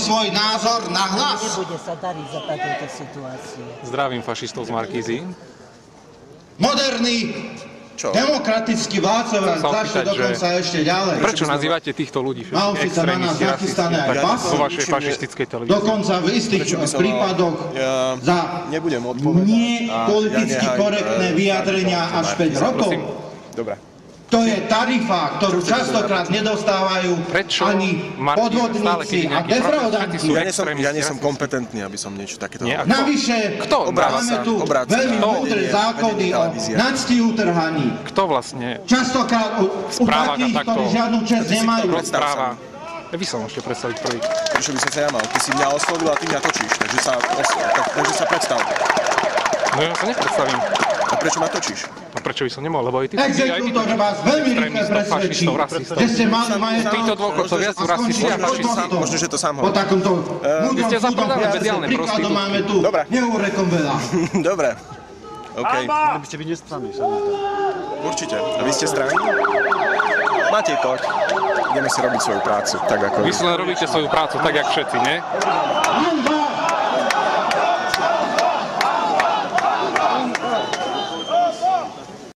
svoj názor na hlas. Nebude sa dariť za takéto situácie. Zdravím fašistov z Markízy. Moderný demokratický vládcovia zašli dokonca ešte ďalej. Prečo nazývate týchto ľudí Mal si sa na nás nachystané aj pas. Vo vašej fašistickej televízii. Dokonca v istých prípadoch za nepoliticky korektné vyjadrenia až 5 rokov. Dobre. To je tarifa, ktorú častokrát nedostávajú ani podvodníci a defraudanti. Ja nie som kompetentný, aby som niečo takéto... Navyše máme tu veľmi múdre zákony o nadsti utrhaní. Kto vlastne Častokrát u takých, ktorí žiadnu česť nemajú. Vy sa môžete predstaviť prvý. Prečo by som sa ja mal? Ty si mňa oslovil a ty mňa točíš, takže sa predstav. No ja sa nepredstavím. A prečo ma točíš? A prečo by som nemohol? Lebo aj ty Exekútor vás veľmi rýchle presvedčí, že ste mali majetok. Títo dôchodcovia sú rasisti a fašisti. Možno, že to sám hovorí. Po takomto múdrom súdom mediálne príkladom máme tu neurekom veľa. Dobre. OK. By ste byť nestranní, sa mi to. Určite. A vy ste strany? Matej, poď. Ideme si robiť svoju prácu, tak ako... Vy si len robíte svoju prácu, tak jak všetci, nie?